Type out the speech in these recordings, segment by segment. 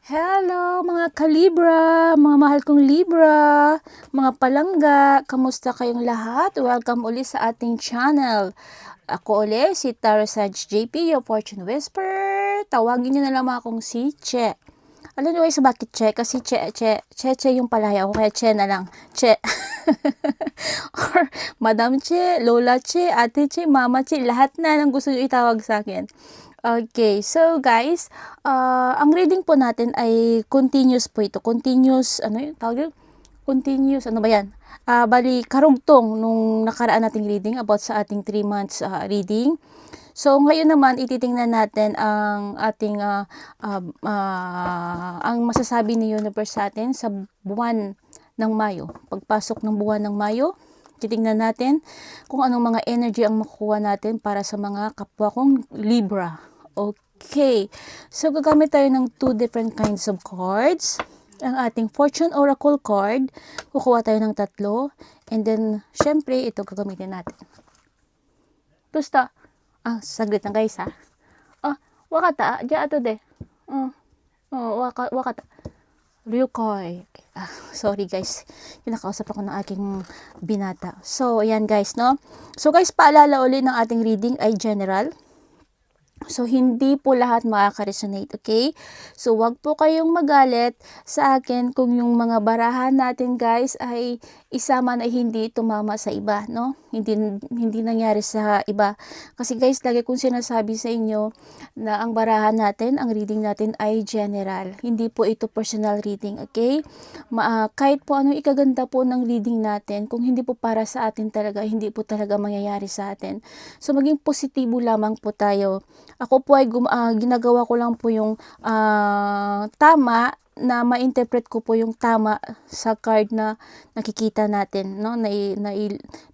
Hello mga ka-Libra, mga mahal kong Libra, mga palangga, kamusta kayong lahat? Welcome uli sa ating channel. Ako uli si Tarot Sage JP, your fortune whisperer. Tawagin niyo na lang akong si Che. Alam niyo guys bakit Che? Kasi Che yung palaya ko, kaya Che na lang. Che. Or Madam Che, Lola Che, Ate Che, Mama Che, lahat na ng gusto niyo itawag sa akin. Okay, so guys, ang reading po natin ay continuous po ito. Continuous, ano yun? Tawag yun? Continuous, ano ba yan? Bali, karugtong nung nakaraan nating reading about sa ating 3 months reading. So, ngayon naman, ititingnan natin ang ating, ang masasabi ni Universe sa atin sa buwan ng Mayo. Pagpasok ng buwan ng Mayo, titingnan natin kung anong mga energy ang makukuha natin para sa mga kapwa kong Libra. Okay, so gagamit tayo ng 2 different kinds of cards. Ang ating Fortune Oracle card, kukuha tayo ng 3, and then, syempre, ito gagamitin natin. Basta, saglit na guys ha. Wakata, diya ato de. Wakata. Ryukoi. Sorry guys, kinakausap ako ng aking binata. So, ayan guys, no? So guys, paalala ulit ng ating reading ay general. So, hindi po lahat makaka-resonate, okay? So, wag po kayong magalit sa akin kung yung mga barahan natin, guys, ay isa man ay hindi tumama sa iba, no? Hindi nangyari sa iba. Kasi, guys, lagi kong sinasabi sa inyo na ang barahan natin, ang reading natin ay general. Hindi po ito personal reading, okay? Kahit po anong ikaganda po ng reading natin, kung hindi po para sa atin talaga, hindi po talaga mangyayari sa atin. So, maging positibo lamang po tayo. Ako po ay ginagawa ko lang po yung tama na ma-interpret ko po yung tama sa card na nakikita natin, no? Na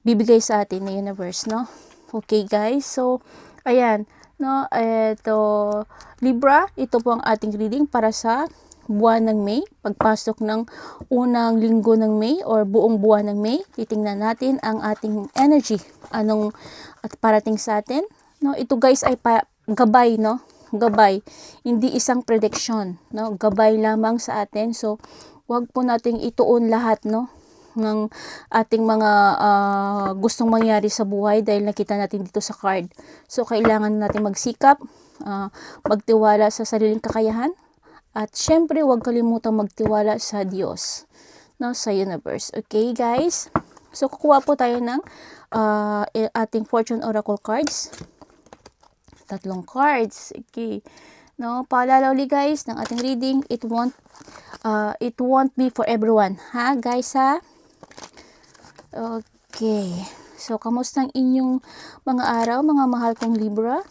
bibigay sa atin ng universe, no? Okay, guys. So, ayan, no? Ito, Libra, ito po ang ating reading para sa buwan ng May. Pagpasok ng unang linggo ng May or buong buwan ng May, titingnan natin ang ating energy. Anong at parating sa atin, no? Ito guys ay gabay, no? Gabay, hindi isang prediction, no? Gabay lamang sa atin. So, wag po nating ituon lahat, no, ng ating mga gustong mangyari sa buhay dahil nakita natin dito sa card. So, kailangan natin magsikap, magtiwala sa sariling kakayahan, at syempre, wag kalimutang magtiwala sa Diyos, no, sa universe. Okay, guys? So, kukuha po tayo ng ating Fortune Oracle cards. 3 cards. Okay. No, paalala ulit guys ng ating reading, it won't be for everyone, ha guys ha. Okay. So, kamusta ang inyong mga araw, mga mahal kong Libra?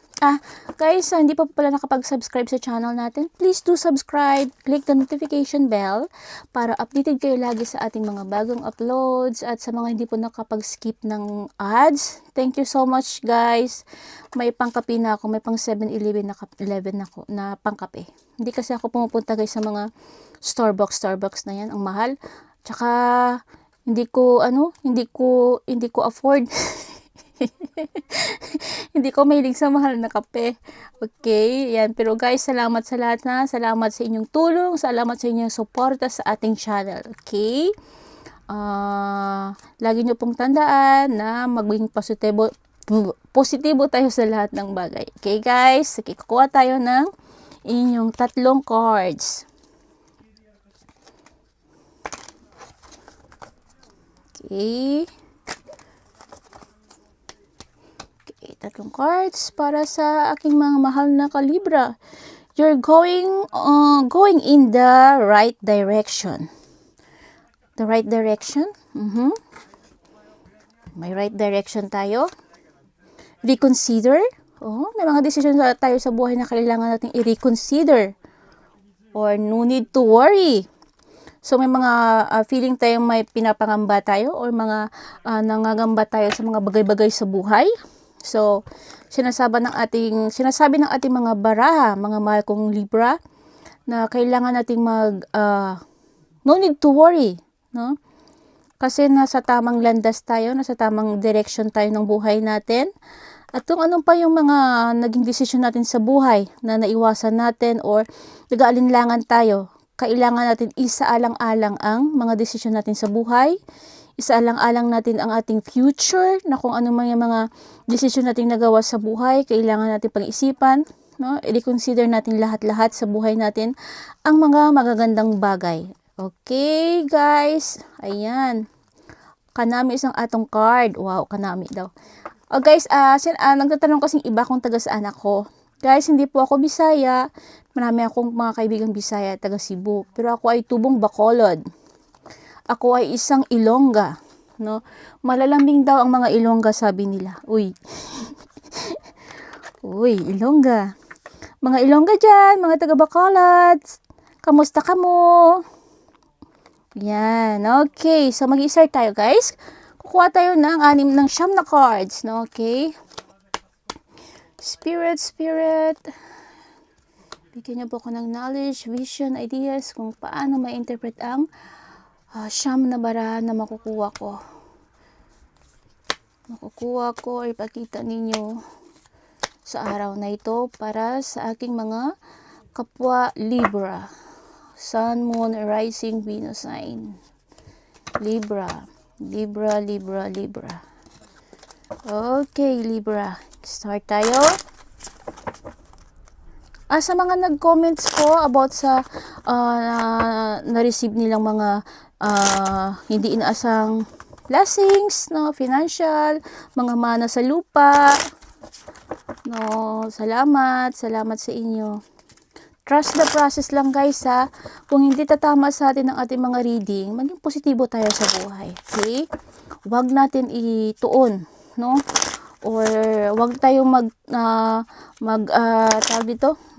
Guys, hindi pa pala nakapag-subscribe sa channel natin, please do subscribe, click the notification bell para updated kayo lagi sa ating mga bagong uploads, at sa mga hindi po nakapag-skip ng ads, thank you so much guys. May pangkape na ako, may pang 7-Eleven na ako na pangkape. Hindi kasi ako pumupunta guys sa mga Starbucks na yan, ang mahal. Tsaka hindi ko afford. Hindi ko mahilig sa mahal na kape. Okay, yan. Pero guys, salamat sa lahat na. Salamat sa inyong tulong. Salamat sa inyong suporta sa ating channel. Okay? Lagi nyo pong tandaan na maging positibo tayo sa lahat ng bagay. Okay guys? Okay, kukuha tayo ng inyong 3 cards. Okay. 3 cards para sa aking mga mahal na ka-Libra. You're going in the right direction. The right direction? May right direction tayo. Reconsider. May mga decision tayo sa buhay na kailangan nating i-reconsider. Or no need to worry. So, may mga feeling tayong may pinapangamba tayo or mga nangangamba tayo sa mga bagay-bagay sa buhay. So, sinasabi ng ating mga baraha, mga mahal kong Libra, na kailangan nating no need to worry, no? Kasi nasa tamang landas tayo, nasa tamang direction tayo ng buhay natin. At kung anong pa yung mga naging desisyon natin sa buhay na naiwasan natin or nag-aalinlangan tayo, kailangan natin isaalang-alang ang mga desisyon natin sa buhay, isaalang-alang natin ang ating future, na kung ano man yung mga desisyon natin nagawa sa buhay, kailangan natin pag-isipan, no? I-reconsider natin lahat-lahat sa buhay natin ang mga magagandang bagay. Okay, guys? Ayan. Kanami isang atong card. Wow, kanami daw. Oh guys, nagtatanong kasing iba kung taga saan ako. Guys, hindi po ako Bisaya. Marami akong mga kaibigang Bisaya, taga Cebu. Pero ako ay tubong Bacolod. Ako ay isang Ilongga. No? Malalambing daw ang mga Ilongga, sabi nila. Uy. Uy, Ilongga. Mga Ilongga dyan, mga taga Bacolod. Kamusta ka mo? Yan, okay. So, mag-i-start tayo, guys. Kukuha tayo ng 6 na cards, no? Okay? Spirit. Bigyan niyo po ako ng knowledge, vision, ideas kung paano ma-interpret ang 9 na barahan na makukuha ko. Ipakita ninyo sa araw na ito para sa aking mga kapwa Libra. Sun, Moon, Rising, Venus sign. Libra. Okay, Libra. Start tayo. Sa mga nag-comments ko about sa na-receive nilang mga hindi inaasang blessings, no, financial, mga mana sa lupa. No, salamat sa inyo. Trust the process lang, guys, ha. Kung hindi tatama sa atin ang ating mga reading, maging positibo tayo sa buhay. Okay? Huwag natin ituon, no? Or huwag tayong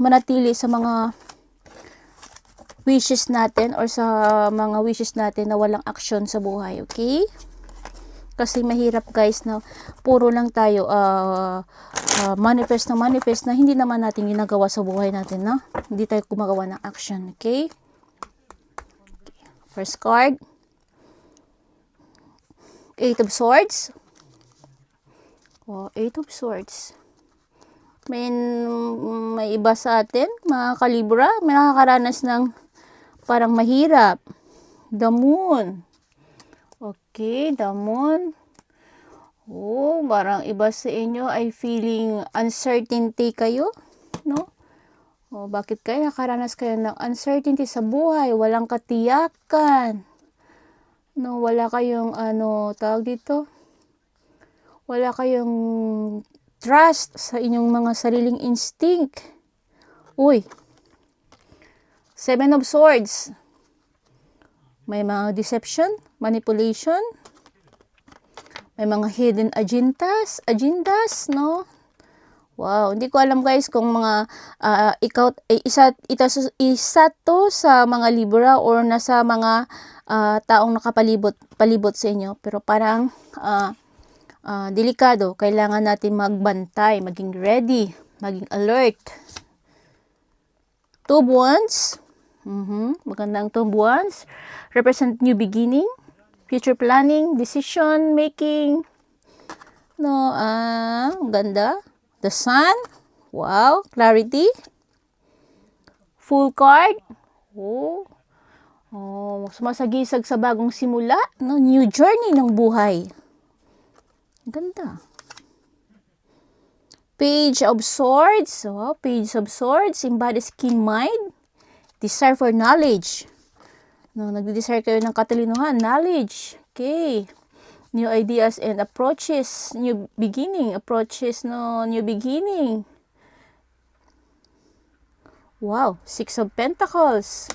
manatili sa mga wishes natin or sa mga wishes natin na walang action sa buhay. Okay? Kasi mahirap, guys, na puro lang tayo manifest na hindi naman natin ginagawa sa buhay natin, no? Hindi tayo gumagawa ng action, okay? First card. 8 of Swords. Oh, 8 of Swords. May iba sa atin, mga kalibra, may nakakaranas ng parang mahirap. The Moon. Okay, the Moon. Oh, parang iba sa inyo ay feeling uncertainty kayo, no? Oh, bakit kayo nakaranas kayo ng uncertainty sa buhay? Walang katiyakan. No, wala kayong tawag dito? Wala kayong trust sa inyong mga sariling instinct. Uy. 7 of Swords. May mga deception, manipulation. May mga hidden agendas, no? Wow, hindi ko alam, guys, kung mga isa to sa mga Libra or nasa mga taong palibot sa inyo. Pero parang delikado. Kailangan natin magbantay, maging ready, maging alert. 2 of Wands. Magandang 2 of Wands. Represent new beginning. Future planning, decision making. No, ganda. The Sun. Wow, clarity. Full card. Oh, sumasagisag sa bagong simula, no? New journey ng buhay. Ganda. Page of Swords. Wow, Page of Swords embodies keen mind, desire for knowledge. No, nagde-desire kayo ng katalinuhan, knowledge. Okay. New ideas and approaches, new beginning, new beginning. Wow, 6 of Pentacles.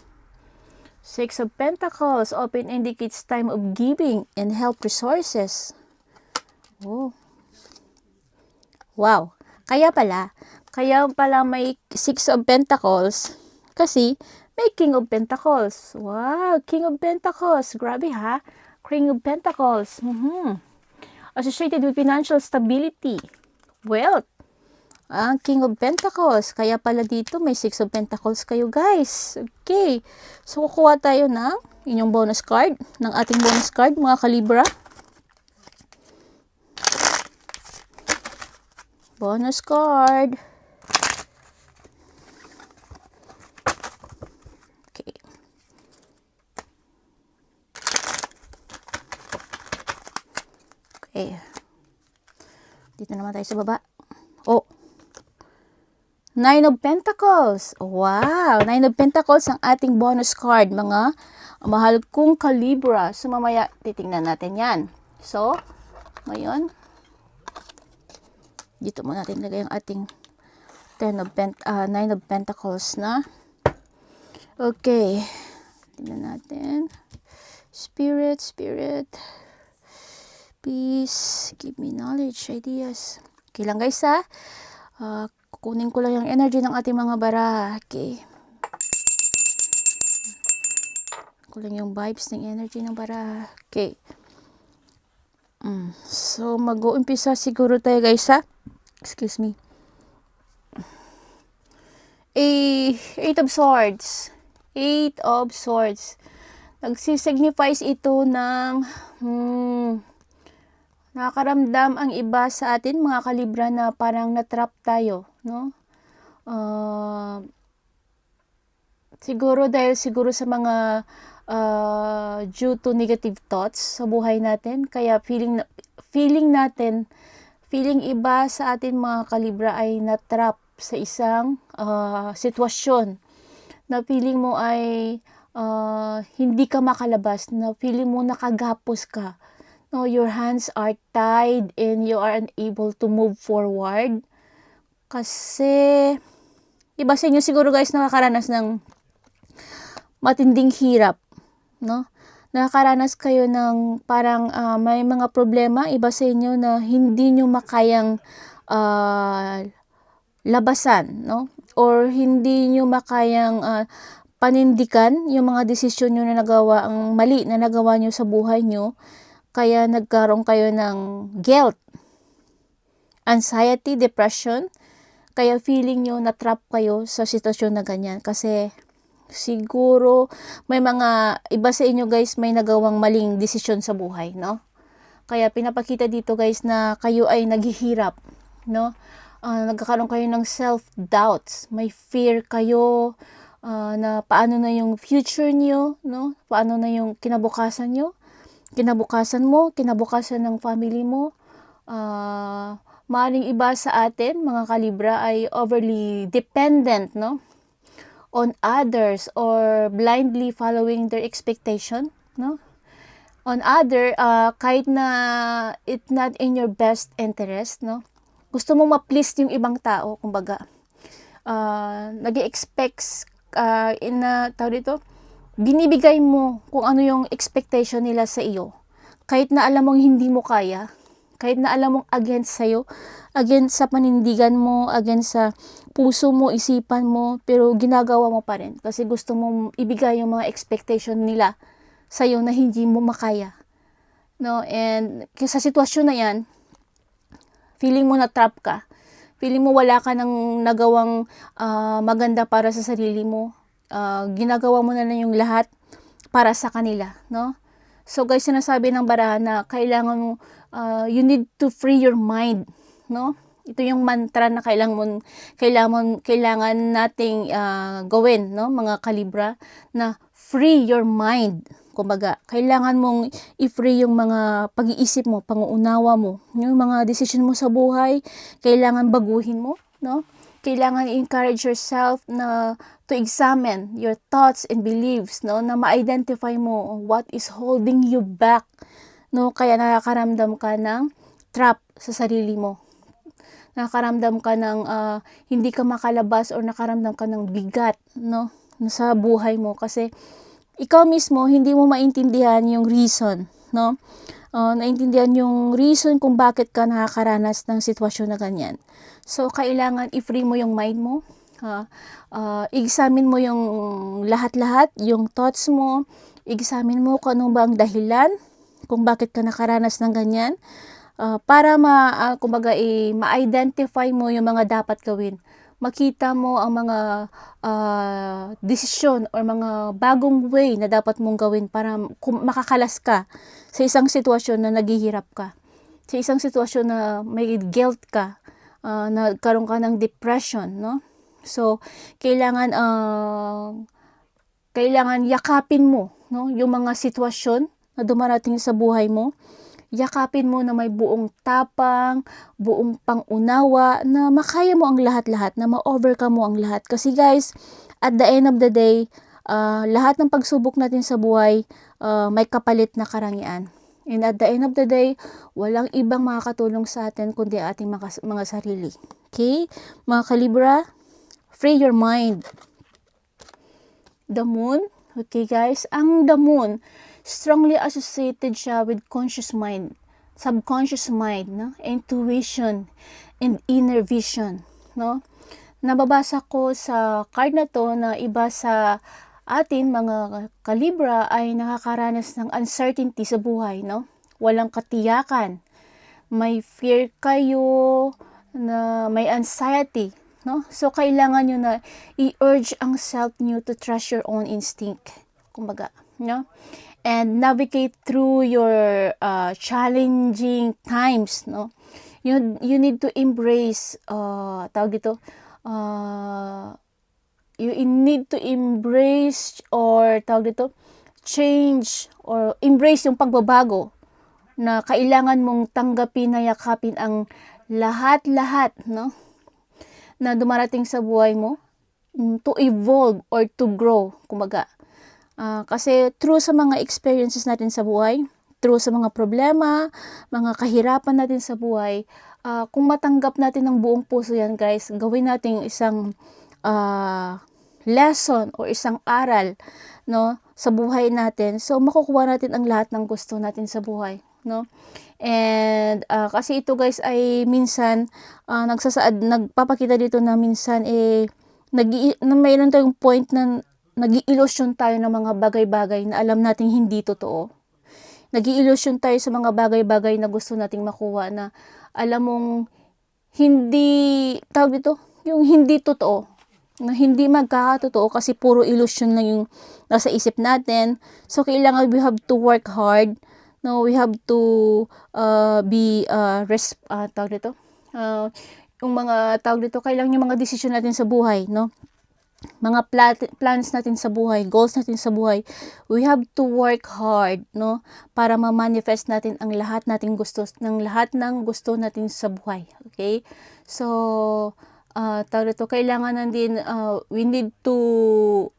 6 of Pentacles often indicates time of giving and help resources. Oh. Wow. Kaya pala may 6 of Pentacles kasi may King of Pentacles. Wow, King of Pentacles. Grabe, ha? King of Pentacles. Associated with financial stability, wealth. King of Pentacles. Kaya pala dito may 6 of Pentacles kayo, guys. Okay. So, kukuha tayo ng inyong bonus card, ng ating bonus card, mga kalibra. Bonus card. Okay. Okay. Dito naman tayo sa baba. Oh. Nine of Pentacles. Wow! Nine of Pentacles ang ating bonus card, mga mahal kong Kalibra. So, mamaya titingnan natin yan. So, ngayon, dito mo natin lagay ang ating Nine of Pentacles na. Okay. Tingnan natin. Spirit, peace, give me knowledge, ideas. Okay lang guys ha. Kukunin ko lang yung energy ng ating mga bara. Okay. Kulang yung vibes ng energy ng bara. Okay. So, mag-uumpisa siguro tayo guys ha. Excuse me. Eight of Swords. Eight of Swords. Nagsisignifies ito ng nakakaramdam ang iba sa atin, mga Kalibra, na parang natrap tayo, no? Siguro dahil sa mga due to negative thoughts sa buhay natin, kaya feeling iba sa atin, mga Kalibra, ay natrap sa isang sitwasyon na feeling mo ay hindi ka makalabas, na feeling mo nakagapos ka. No, your hands are tied and you are unable to move forward. Kasi iba sa inyo siguro guys nakakaranas ng matinding hirap, no? Nakakaranas kayo ng parang may mga problema, iba sa inyo, na hindi nyo makayang labasan, no? Or hindi nyo makayang panindigan yung mga desisyon nyo na nagawa, ang mali na nagawa nyo sa buhay nyo. Kaya nagkaroon kayo ng guilt, anxiety, depression. Kaya feeling nyo na-trap kayo sa sitwasyon na ganyan. Kasi siguro may mga iba sa inyo guys may nagawang maling desisyon sa buhay, no? Kaya pinapakita dito guys na kayo ay naghihirap, no? Nagkakaroon kayo ng self-doubts. May fear kayo na paano na yung future nyo, no? Paano na yung kinabukasan nyo? Kinabukasan mo, kinabukasan ng family mo. Maaaring iba sa atin, mga Kalibra, ay overly dependent, no, on others, or blindly following their expectation, no, on other, kahit na it's not in your best interest, no. Gusto mo ma-please yung ibang tao, kumbaga. Nag-expects tawag dito, binibigay mo kung ano yung expectation nila sa iyo. Kahit na alam mong hindi mo kaya, kahit na alam mong against sa'yo, against sa panindigan mo, against sa puso mo, isipan mo, pero ginagawa mo pa rin. Kasi gusto mong ibigay yung mga expectation nila sa'yo na hindi mo makaya. No? And sa sitwasyon na yan, feeling mo na trap ka. Feeling mo wala ka nang nagawang maganda para sa sarili mo. Ginagawa mo na yung lahat para sa kanila, no? So guys, sinasabi ng barahan na kailangan mo, you need to free your mind, no? Ito yung mantra na kailangan nating gawin, no, mga Kalibra, na free your mind. Kumbaga, kailangan mong i-free yung mga pag-iisip mo, panguunawa mo, yung mga decision mo sa buhay, kailangan baguhin mo, no? Kailangan encourage yourself na to examine your thoughts and beliefs, no, na ma-identify mo what is holding you back, no, kaya nakakaramdam ka ng trap sa sarili mo. Nakakaramdam ka ng hindi ka makalabas, or nakaramdam ka ng bigat, no, sa buhay mo, kasi ikaw mismo hindi mo maintindihan yung reason, no? Naintindihan yung reason kung bakit ka nakakaranas ng sitwasyon na ganyan. So, kailangan i-free mo yung mind mo. I-examine mo yung lahat-lahat, yung thoughts mo. I-examine mo kung ano ba ang dahilan kung bakit ka nakaranas ng ganyan. Para ma-identify mo yung mga dapat gawin. Makita mo ang mga desisyon or mga bagong way na dapat mong gawin para makakalas ka sa isang sitwasyon na naghihirap ka. Sa isang sitwasyon na may guilt ka. nagkaroon ka ng depression, no? So, kailangan yakapin mo, no, yung mga sitwasyon na dumarating sa buhay mo. Yakapin mo na may buong tapang, buong pangunawa na makaya mo ang lahat-lahat, na ma-overcome mo ang lahat. Kasi guys, at the end of the day, lahat ng pagsubok natin sa buhay, may kapalit na karangyaan. And at the end of the day, walang ibang makakatulong sa atin kundi ating mga sarili. Okay? Mga Kalibra, free your mind. The moon, okay guys, ang the moon, strongly associated siya with conscious mind, subconscious mind, no? Intuition, and inner vision, no? Nababasa ko sa card na to na iba sa atin, mga Kalibra, ay nakakaranas ng uncertainty sa buhay, no? Walang katiyakan, may fear kayo, na may anxiety, no? So, kailangan nyo na i-urge ang self nyo to trust your own instinct, kumbaga, no? And navigate through your challenging times, no? You need to embrace, you need to embrace change or embrace yung pagbabago na kailangan mong tanggapin na yakapin ang lahat-lahat, no, na dumarating sa buhay mo, to evolve or to grow, kumbaga. Kasi through sa mga experiences natin sa buhay, through sa mga problema, mga kahirapan natin sa buhay, kung matanggap natin ng buong puso yan guys, gawin natin isang lesson or isang aral, no, sa buhay natin. So makukuha natin ang lahat ng gusto natin sa buhay, no? And kasi ito guys ay minsan nagpapakita dito na minsan mayroon tayong point na nag-i-illusion tayo ng mga bagay-bagay na alam nating hindi totoo. Nag-i-illusion tayo sa mga bagay-bagay na gusto nating makuha na alam mong yung hindi totoo, na hindi magkakatotoo kasi puro illusion lang yung nasa isip natin. So kailangan we have to work hard. No, we have to yung mga kailangan yung mga desisyon natin sa buhay, no? Mga plans natin sa buhay, goals natin sa buhay, we have to work hard, no, para ma-manifest natin ang lahat nating gusto, lahat ng gusto natin sa buhay. Okay? So, kailangan din we need to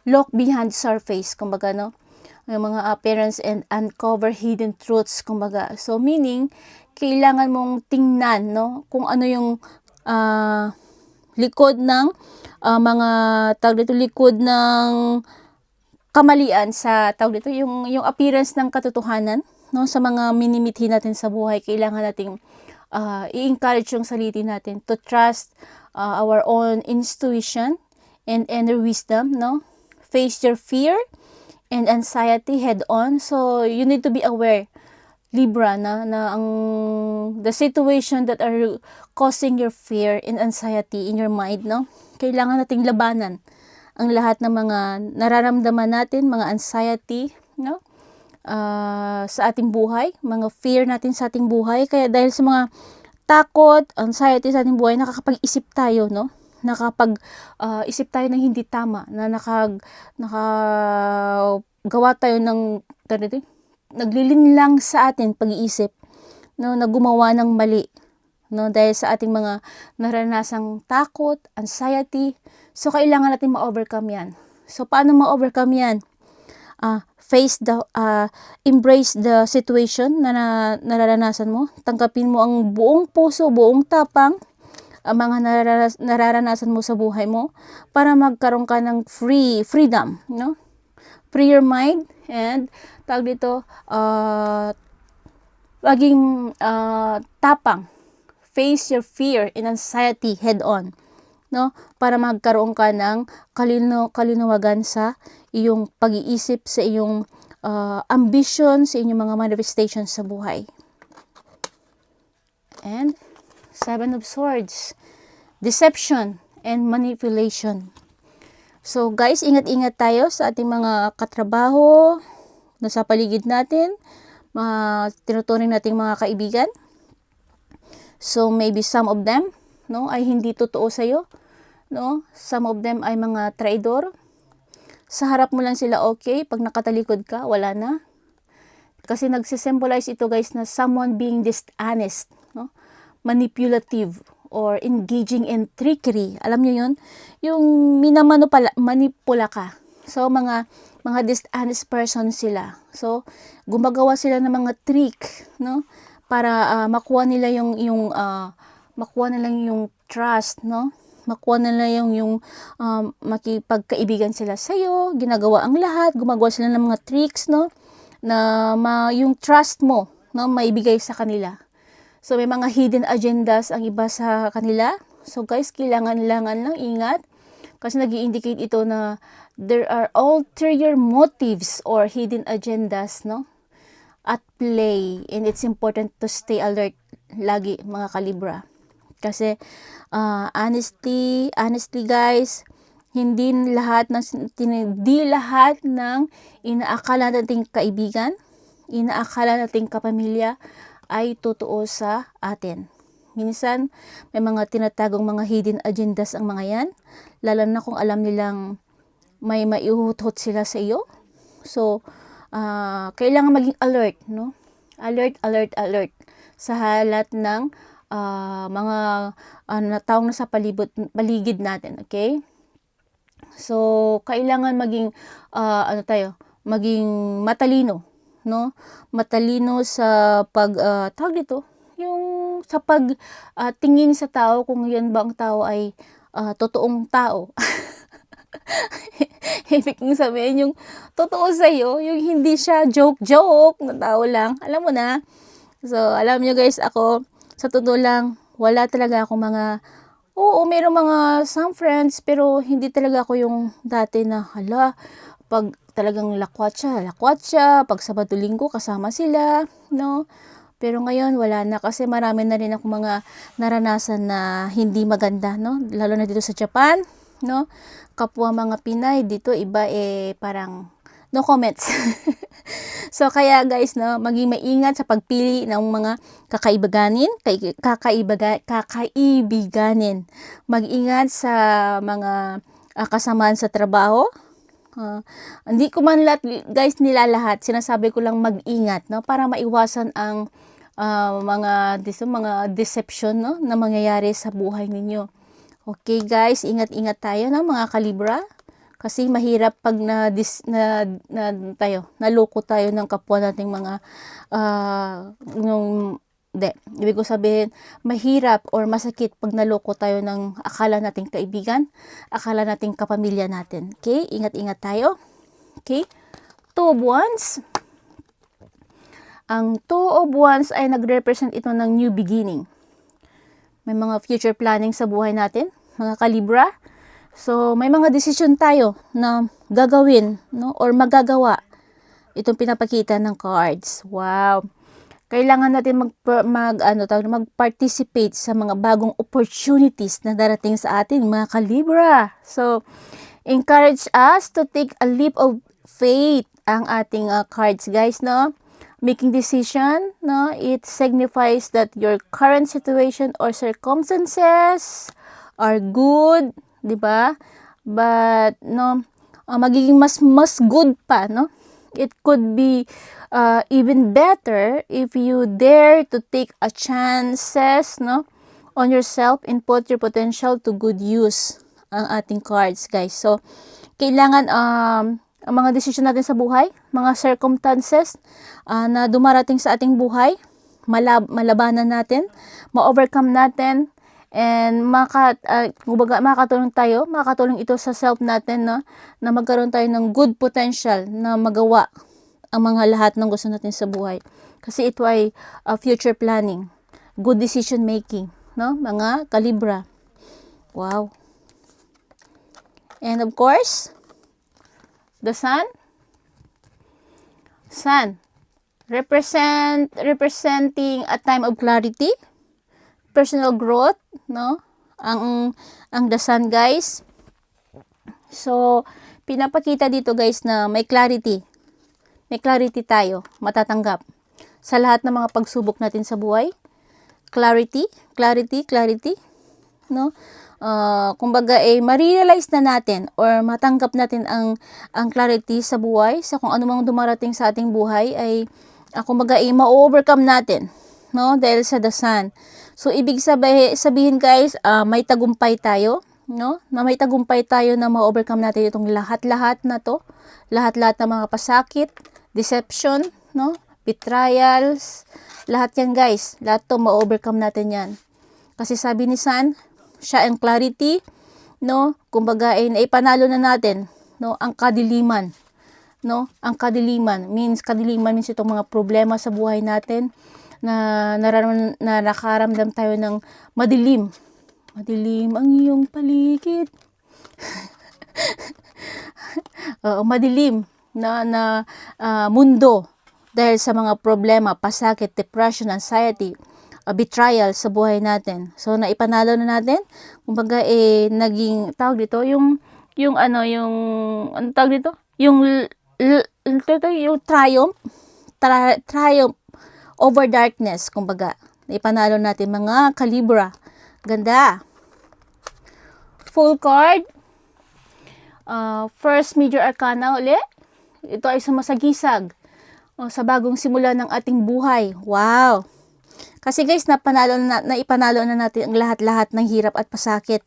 look behind surface, kumbaga, no, yung mga appearance and uncover hidden truths, kumbaga. So meaning kailangan mong tingnan, no, kung ano yung likod ng likod ng kamalian sa yung appearance ng katotohanan, no, sa mga minimithi natin sa buhay. Kailangan nating i-encourage yung sarili natin to trust our own intuition and inner wisdom, no? Face your fear and anxiety head on. So you need to be aware, Libra, na the situation that are causing your fear and anxiety in your mind, no? Kailangan nating labanan ang lahat ng mga nararamdaman natin, mga anxiety, no? Sa ating buhay, mga fear natin sa ating buhay. Kaya dahil sa mga takot, anxiety sa ating buhay, nakakapag-isip tayo, no? Isip tayo ng hindi tama, na nakagawa tayo ng naglilinlang sa atin pag-iisip, no, na gumawa ng mali, no, dahil sa ating mga naranasang takot, anxiety. So kailangan natin ma-overcome yan. So paano ma-overcome yan? Embrace the situation na nararanasan mo. Tanggapin mo ang buong puso, buong tapang ang mga nararanasan mo sa buhay mo para magkaroon ka ng freedom, no? Free your mind and laging tapang. Face your fear and anxiety head on, no? Para magkaroon ka ng kalinawagan sa iyong pag-iisip, sa iyong ambition, sa inyong mga manifestations sa buhay. And Seven of Swords, deception and manipulation. So guys, ingat-ingat tayo sa ating mga katrabaho, nasa paligid natin, mga tinuturing nating mga kaibigan. So maybe some of them, no, ay hindi totoo sa iyo, no? Some of them ay mga traidor. Sa harap mo lang sila okay, pag nakatalikod ka, wala na. Kasi nagsisymbolize ito guys na someone being dishonest, no? Manipulative or engaging in trickery. Alam niyo 'yun? Yung manipula ka. So mga dishonest person sila. So gumagawa sila ng mga trick, no? Para makuha nila makuha nila yung trust, no? Makuha nila yung makipagkaibigan sila sa iyo, ginagawa ang lahat, gumagawa sila ng mga tricks, no? Na yung trust mo, no, maibigay sa kanila. So may mga hidden agendas ang iba sa kanila. So guys, kailangan lang ingat kasi nag-i-indicate ito na there are ulterior motives or hidden agendas, no, at play, and it's important to stay alert lagi mga kalibra. Kasi honestly guys, hindi lahat ng inaakala nating kaibigan, inaakala nating kapamilya ay totoo sa atin. Minsan, may mga tinatagong mga hidden agendas ang mga yan, lalo na kung alam nilang may maiuhutot sila sa iyo. So, kailangan maging alert, no? Alert sa halat ng mga taong nasa paligid natin, okay? So, kailangan maging maging matalino, no? Matalino sa tawag dito, yung sa tingin sa tao kung yan ba ang tao ay totoong tao. Ibig sabihin yung totoo sa iyo, yung hindi siya joke na tao lang. Alam mo na. So, alam niyo guys, ako sa totoo lang, wala talaga akong mga mayroong mga some friends, pero hindi talaga ako yung dati na, pag talagang lakwat siya, pag Sabado Linggo kasama sila, no? Pero ngayon, wala na kasi marami na rin ako mga naranasan na hindi maganda, no? Lalo na dito sa Japan, no? Kapwa mga Pinay, dito iba parang no comments. So kaya guys, no, maging maingat sa pagpili ng mga kakaibiganin. Mag-ingat sa mga kasamaan sa trabaho. Hindi ko man lahat guys nilalahat, sinasabi ko lang mag-ingat, no, para maiwasan ang mga deception, no, na mangyayari sa buhay ninyo. Okay guys, ingat-ingat tayo na mga kalibra. Kasi mahirap pag naloko tayo ng kapwa nating mga ibig ko sabihin, mahirap or masakit pag naloko tayo ng akala nating kaibigan, akala nating kapamilya natin. Okay? Ingat-ingat tayo. Okay? Two of Wands. Ang Two of Wands ay nagrepresent ito ng new beginning. May mga future planning sa buhay natin, mga kalibra. So, may mga desisyon tayo na gagawin, no, or magagawa. Itong pinapakita ng cards. Wow. Kailangan natin mag-participate sa mga bagong opportunities na darating sa atin, mga kalibra. So, encourage us to take a leap of faith ang ating cards, guys, no? Making decision, no? It signifies that your current situation or circumstances are good, di ba? But no, magiging mas good pa, no? It could be even better if you dare to take a chances, no, on yourself and put your potential to good use ang ating cards, guys. So, kailangan ang mga desisyon natin sa buhay, mga circumstances na dumarating sa ating buhay, malabanan natin, ma-overcome natin, and makakatulong ito sa self natin, no, na magkaroon tayo ng good potential na magawa ang mga lahat ng gusto natin sa buhay. Kasi ito ay future planning, good decision making, no, mga kalibra. Wow. And of course, the Sun. Sun representing a time of clarity, personal growth, no? Ang the Sun, guys. So, pinapakita dito, guys, na may clarity. May clarity tayo, matatanggap sa lahat ng mga pagsubok natin sa buhay. clarity, no? Kumbaga ma-realize na natin or matanggap natin ang clarity sa buhay, sa kung ano mang dumarating sa ating buhay ay kumbaga ma-overcome natin, no? Dahil sa dasan. So ibig sabihin guys, may tagumpay tayo, no? May tagumpay tayo na ma-overcome natin itong lahat-lahat na to. Lahat-lahat ng mga pasakit, deception, no? Betrayals, lahat yan guys. Lahat to ma-overcome natin yan. Kasi sabi ni San, siya ang clarity, no? Kumbaga naipanalo na natin, no? Ang kadiliman, no? Ang kadiliman means itong mga problema sa buhay natin na nakaramdam tayo ng madilim. Madilim ang iyong paligid. Madilim na mundo dahil sa mga problema, pasakit, depression, anxiety, betrayal sa buhay natin. So naipanalo na natin. Kumbaga naging tawag dito yung tawag dito? Yung triumph over darkness, kumbaga. Naipanalo natin mga Kalibra. Ganda. Full card. First major arcana uli. Ito ay sumasagisag sa bagong simula ng ating buhay. Wow! Kasi guys, naipanalo na natin ang lahat-lahat ng hirap at pasakit.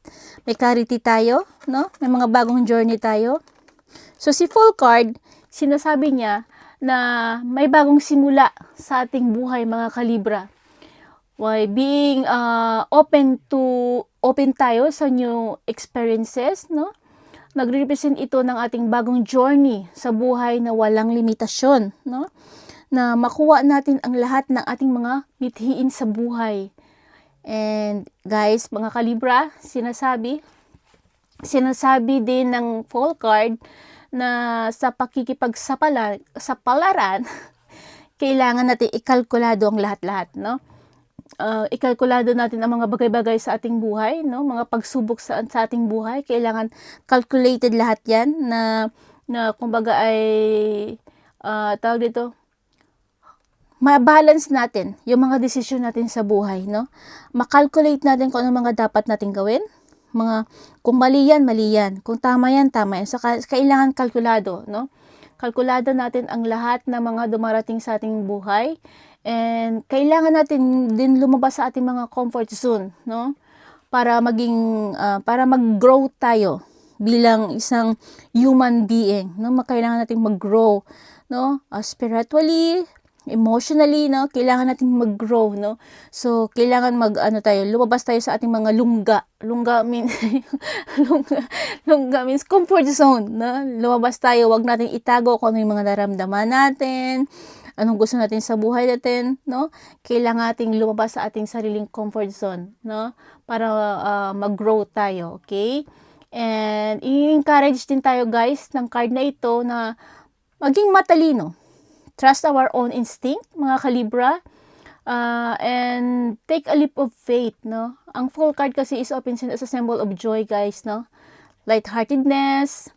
May clarity tayo, no? May mga bagong journey tayo. So si full card, sinasabi niya na may bagong simula sa ating buhay mga Kalibra. Why being open tayo sa new experiences, no? Nagre-represent ito ng ating bagong journey sa buhay na walang limitasyon, no? Na makuha natin ang lahat ng ating mga mithiin sa buhay. And guys, mga Kalibra, sinasabi din ng full card na sa pakikipagsapalaran, kailangan natin ikalkulado ang lahat-lahat, no? Ikalkulado natin ang mga bagay-bagay sa ating buhay, no? Mga pagsubok sa ating buhay, kailangan calculated lahat 'yan na kumbaga ay tawag dito, ma-balance natin yung mga desisyon natin sa buhay, no? Ma-calculate natin kung ano mga dapat nating gawin. Kung mali yan. Kung tama yan. So, kailangan kalkulado, no? Kalkulado natin ang lahat ng mga dumarating sa ating buhay. And kailangan natin din lumabas sa ating mga comfort zone, no? Para mag-grow tayo bilang isang human being, no? Kailangan natin mag-grow, no? Spiritually, emotionally, no? Kailangan nating mag-grow, no? So, kailangan lumabas tayo sa ating mga lungga. Lungga means comfort zone, no? Lumabas tayo, wag nating itago kung ano yung mga naramdaman natin, anong gusto natin sa buhay natin, no? Kailangan nating lumabas sa ating sariling comfort zone, no? Para mag-grow tayo, okay? And i-encourage din tayo guys ng card na ito na maging matalino. Trust our own instinct, mga Kalibra, and take a leap of faith, no? Ang full card kasi is often seen as a symbol of joy, guys, no? Lightheartedness,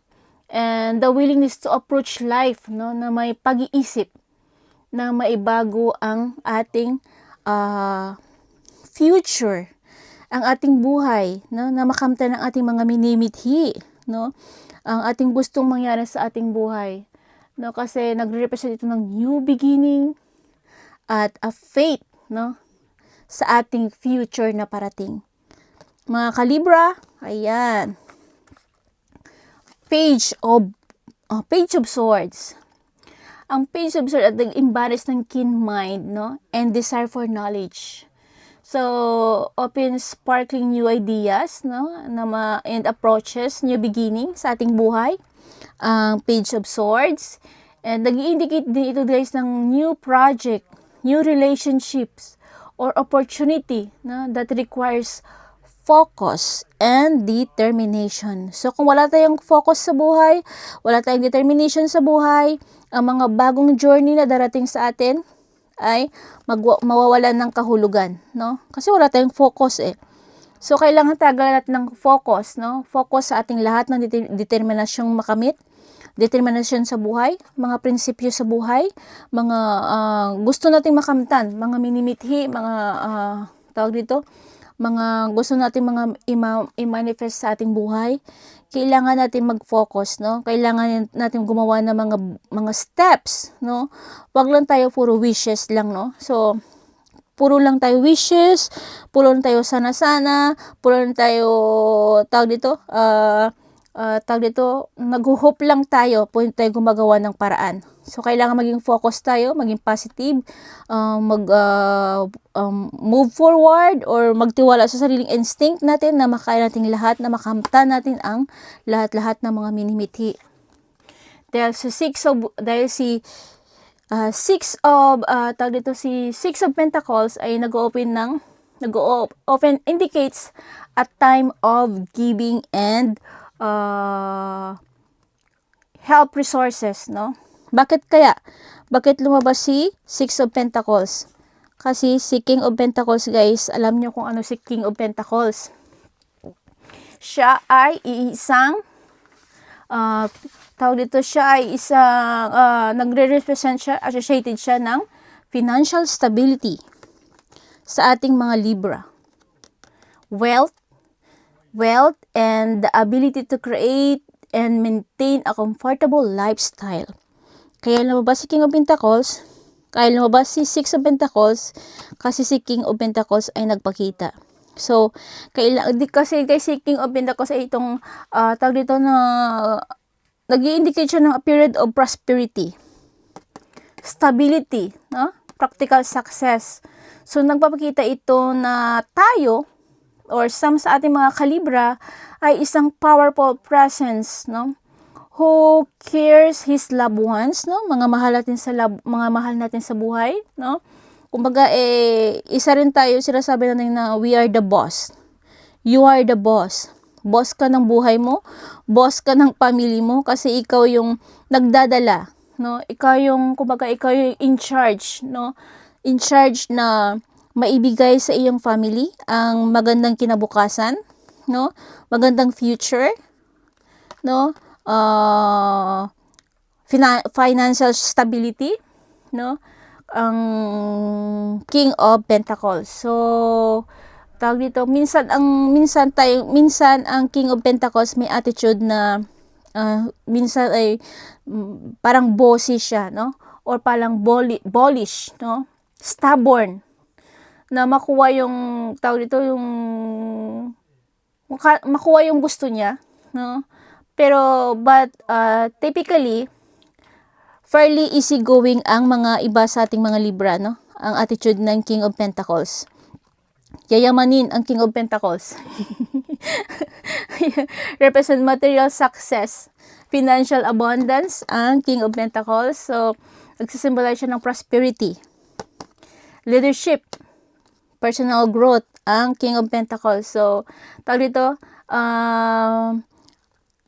and the willingness to approach life, no? Na may pag-iisip, na maibago ang ating future, ang ating buhay, no? Na makamtan ang ating mga minimithi, no? Ang ating gustong mangyari sa ating buhay. No, kasi nagre-represent ito ng new beginning at a faith, no, sa ating future na parating. Mga Kalibra, ayan. Page of Swords. Ang Page of Swords at embodies ng keen mind, no, and desire for knowledge. So, open sparkling new ideas, no, and approaches, new beginning sa ating buhay. Ang Page of Swords, and nag-i-indicate din ito guys ng new project, new relationships, or opportunity, no, that requires focus and determination. So kung wala tayong focus sa buhay, wala tayong determination sa buhay, ang mga bagong journey na darating sa atin ay mawawalan ng kahulugan, no? Kasi wala tayong focus eh. So kailangan tagalan natin ng focus, no? Focus sa ating lahat ng determinasyong makamit, determinasyon sa buhay, mga prinsipyo sa buhay, mga gusto nating makamtan, mga minimithi, mga tawag dito, mga gusto natin mga i-manifest sa ating buhay, kailangan natin mag-focus, no? Kailangan natin gumawa ng mga steps, no? Wag lang tayo puro wishes lang, no? So, puro lang tayo wishes, puro lang tayo sana-sana, puro lang tayo, tawag dito, nag-hope lang tayo, pwede tayo gumagawa ng paraan. So, kailangan maging focus tayo, maging positive, move forward, or magtiwala sa sariling instinct natin na makaya natin lahat, na makamta natin ang lahat-lahat ng mga minimithi. Dahil si Six of Pentacles ay nag-open indicates a time of giving and help resources, no? Bakit kaya? Bakit lumabas si Six of Pentacles? Kasi si King of Pentacles, guys, alam niyo kung ano si King of Pentacles. Siya ay isang nagre-represent siya, associated siya ng financial stability sa ating mga Libra. Wealth, and the ability to create and maintain a comfortable lifestyle. Kaya lumabas si King of Pentacles, kaya lumabas si Six of Pentacles, kasi si King of Pentacles ay nagpakita. So, kasi si King of Pentacles ay itong, nag-i-indicate siya ng a period of prosperity, stability, no? Practical success. So, nagpapakita ito na tayo, or some sa ating mga kalibra, ay isang powerful presence, no? Who cares his loved ones, no? Mga mahal natin sa buhay, no? Kumbaga, isa rin tayo, sinasabi natin na we are the boss. You are the boss. Boss ka ng buhay mo, boss ka ng family mo, kasi ikaw yung nagdadala, no? Ikaw yung in charge, no? In charge na maibigay sa iyong family ang magandang kinabukasan, no? Magandang future, no? Financial stability, no? Ang King of Pentacles. So, tawag dito, minsan ang King of Pentacles may attitude na minsan ay parang bossy siya, no? Or parang bullish, no? Stubborn, na makuha yung makuha yung gusto niya, no? Pero typically fairly easygoing ang mga iba sa ating mga Libra, no? Ang attitude ng King of Pentacles. Yayamanin ang King of Pentacles. Represent material success, financial abundance ang King of Pentacles. So, nagsisimbolize siya ng prosperity, leadership, personal growth ang King of Pentacles. So, tawag dito,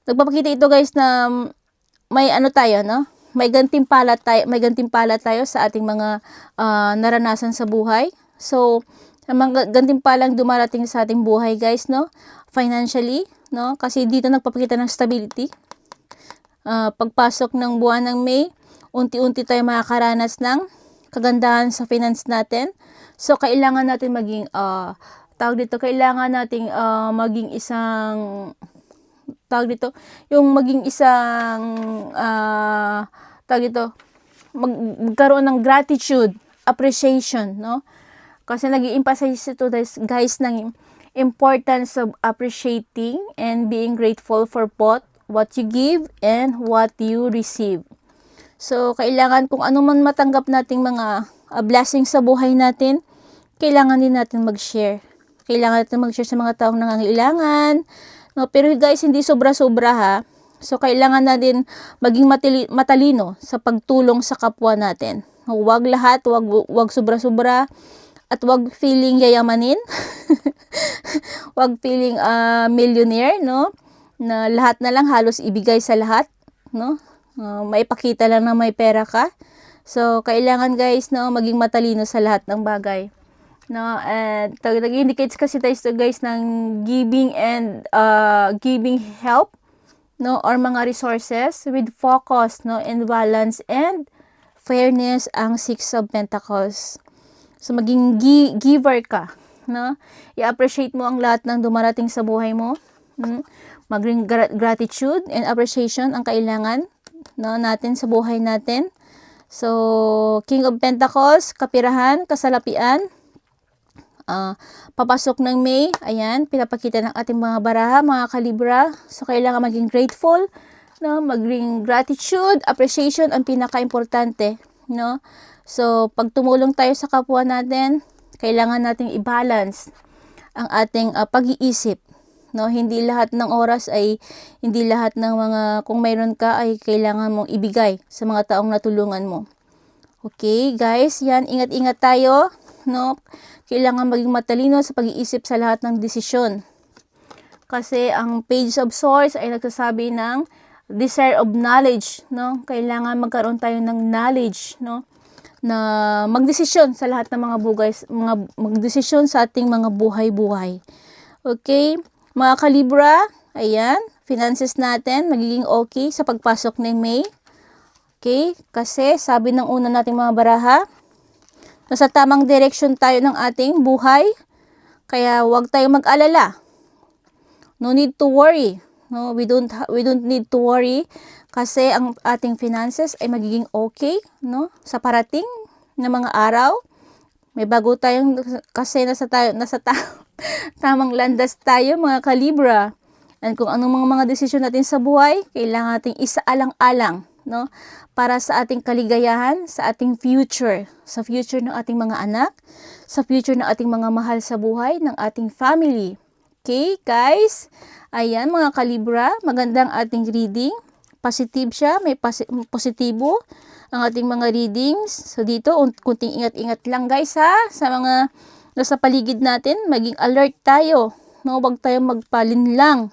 nagpapakita ito, guys, na may tayo, no? May gantimpala tayo sa ating mga naranasan sa buhay. So, mga gantimpalang dumarating sa ating buhay, guys, no? Financially, no? Kasi dito nagpapakita ng stability. Pagpasok ng buwan ng May, unti-unti tayo makakaranas ng kagandahan sa finance natin. So, kailangan natin maging maging isang magkaroon ng gratitude, appreciation, no? Kasi nag-i-emphasize ito, guys, ng importance of appreciating and being grateful for both what you give and what you receive. So, kailangan kung ano man matanggap nating mga blessings sa buhay natin, kailangan din natin mag-share. Kailangan natin mag-share sa mga taong nangangailangan, no? Pero guys, hindi sobra-sobra, ha. So, kailangan na din maging matalino sa pagtulong sa kapwa natin. Huwag lahat, huwag sobra-sobra, at huwag feeling yayamanin. Huwag feeling millionaire, no? Na lahat na lang halos ibigay sa lahat, no? Maipakita lang na may pera ka. So, kailangan, guys, no, maging matalino sa lahat ng bagay. No, and nag-indicates kasi tayo, guys, ng giving and giving help, no, or mga resources with focus, no, and balance and fairness ang Six of Pentacles. So, maging giver ka, no? I-appreciate mo ang lahat ng dumarating sa buhay mo. Maging gratitude and appreciation ang kailangan, no, natin sa buhay natin. So, King of Pentacles, kapirahan, kasalapian, papasok ng May, ayan, pinapakita ng ating mga baraha, mga kalibra. So, kailangan maging grateful, no, maging gratitude, appreciation, ang pinaka-importante, no. So, pag tumulong tayo sa kapwa natin, kailangan nating i-balance ang ating pag-iisip, no. Hindi lahat ng oras ay, hindi lahat ng mga, kung mayroon ka ay kailangan mong ibigay sa mga taong natulungan mo. Okay, guys, yan, ingat-ingat tayo, no. Kailangan maging matalino sa pag-iisip sa lahat ng desisyon. Kasi ang Page of Swords ay nagsasabi ng desire of knowledge, no. Kailangan magkaroon tayo ng knowledge, no, na magdesisyon sa lahat ng mga magdesisyon sa ating mga buhay-buhay. Okay, mga kalibra, ayan, finances natin magiging okay sa pagpasok ng May. Okay, kasi sabi ng una nating mga baraha, nasa tamang direction tayo ng ating buhay, kaya huwag tayong mag-alala. No need to worry. No, we don't need to worry kasi ang ating finances ay magiging okay, no, sa parating na mga araw. May bago tayong, kasi nasa tamang landas tayo, mga kalibra. And kung anong mga desisyon natin sa buhay, kailangan nating isaalang-alang, no, para sa ating kaligayahan, sa ating future, sa future ng ating mga anak, sa future ng ating mga mahal sa buhay, ng ating family. Okay, guys? Ayan, mga kalibra, magandang ating reading. Positive siya, may positibo ang ating mga readings. So, dito, kunting ingat-ingat lang, guys, ha? Sa mga nasa paligid natin, maging alert tayo. No, wag tayong magpalinlang.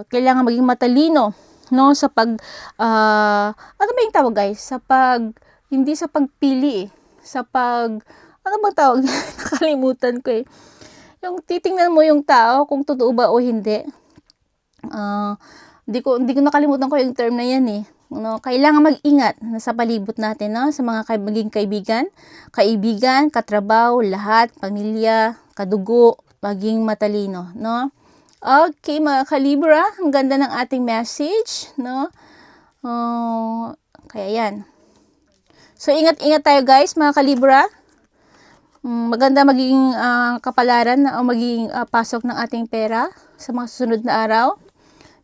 Kailangan maging matalino, no, sa ano ba yung tawag, guys? Hindi sa pagpili, ano ba tawag? Nakalimutan ko eh. Yung titingnan mo yung tao kung totoo ba o hindi. Hindi ko nakalimutan ko yung term na yan eh. No, kailangan mag-ingat sa palibot natin, no, sa mga maging kaibigan, katrabaho, lahat, pamilya, kadugo, maging matalino, no. Okay, mga kalibra, ang ganda ng ating message, no. Kaya yan. So, ingat-ingat tayo, guys, mga kalibra. Maganda maging kapalaran o maging pasok ng ating pera sa mga susunod na araw.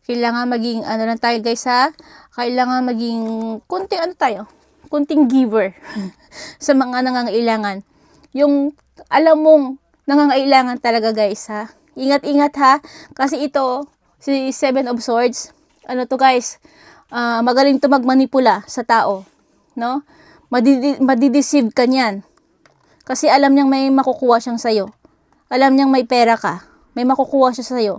Kailangan maging lang tayo, guys, ha. Kailangan maging kunting giver sa mga nangangailangan. Yung alam mong nangangailangan talaga, guys, ha. Ingat-ingat, ha, kasi ito si Seven of Swords, guys, magaling to magmanipula sa tao, no. Madideceive ka niyan. Kasi alam niyang may makukuha siyang sayo. Alam niyang may pera ka. May makukuha siya sayo.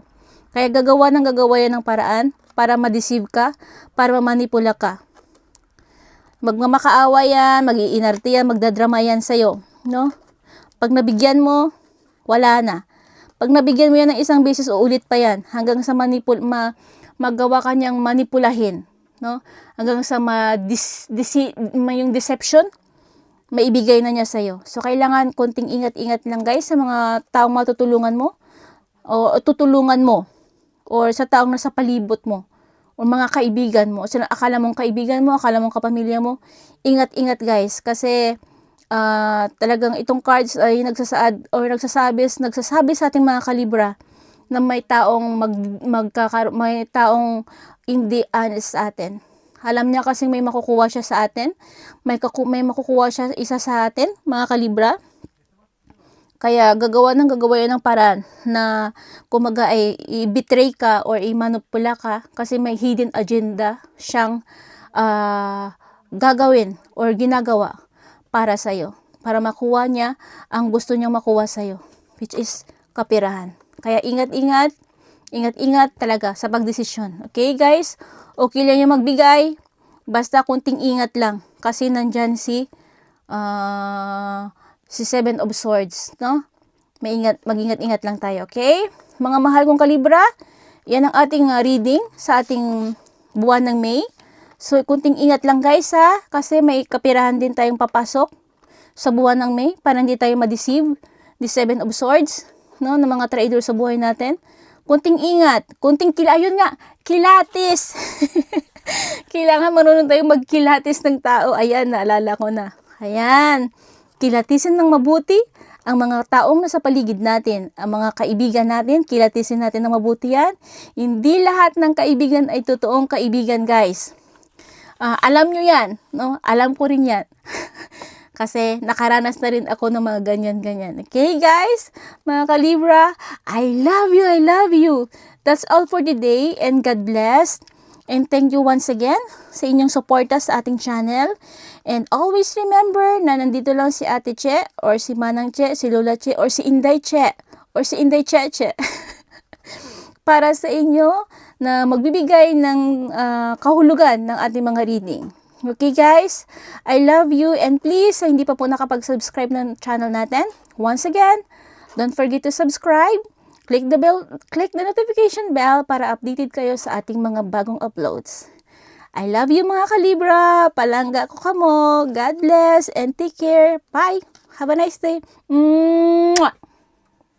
Kaya gagawa yan ng paraan para ma-deceive ka, para mamanipula ka. Magmamakaawa yan, mag-iinarte yan, magdadrama yan sayo, no? Pag nabigyan mo, wala na. Pag nabigyan mo yan ng isang beses, uulit pa yan. Hanggang sa magawa ka niyang manipulahin, no? Hanggang sa yung deception, maibigay na niya sa'yo. So, kailangan konting ingat-ingat lang, guys, sa mga taong matutulungan mo o tutulungan mo or sa taong nasa palibot mo o mga kaibigan mo. So, akala mong kaibigan mo, akala mong kapamilya mo, ingat-ingat, guys, kasi talagang itong cards ay nagsasabi sa ating mga kalibra na may taong may taong hindi honest sa atin. Alam niya kasing may makukuha siya sa atin. May makukuha siya isa sa atin, mga kalibra. Kaya gagawa yan ng paraan na kumaga ay i-betray ka or i-manipula ka kasi may hidden agenda siyang gagawin or ginagawa para sa'yo. Para makuha niya ang gusto niyang makuha sa'yo, which is kapirahan. Kaya ingat-ingat talaga sa pagdesisyon. Okay, guys? Okay lang yung magbigay, basta kunting ingat lang kasi nandyan si Seven of Swords, no? Mag-ingat-ingat lang tayo, okay? Mga mahal kong kalibra, yan ang ating reading sa ating buwan ng May. So, kunting ingat lang, guys, ha, kasi may kapirahan din tayong papasok sa buwan ng May para hindi tayo ma-deceive the Seven of Swords, no, ng mga trader sa buhay natin. Kunting ingat, kunting ayun nga, kilatis. Kailangan marunong tayong magkilatis ng tao. Ayan, naalala ko na. Ayan, kilatisin ng mabuti ang mga taong nasa paligid natin, ang mga kaibigan natin, kilatisin natin ng mabuti yan. Hindi lahat ng kaibigan ay totoong kaibigan, guys. Alam nyo yan, no? Alam ko rin yan. Kasi nakaranas na rin ako ng mga ganyan-ganyan. Okay, guys? Mga ka-Libra, I love you, I love you. That's all for today, and God bless. And thank you once again sa inyong suporta sa ating channel. And always remember na nandito lang si Ate Che, or si Manang Che, si Lola Che, or si Inday Che, or si Inday Che. Para sa inyo na magbibigay ng kahulugan ng ating mga reading. Okay guys, I love you, and please, sa hindi pa po nakapag-subscribe ng channel natin, once again, don't forget to subscribe. Click the notification bell para updated kayo sa ating mga bagong uploads. I love you mga ka-Libra. Palangga ko kamo. God bless and take care. Bye. Have a nice day. Mwah!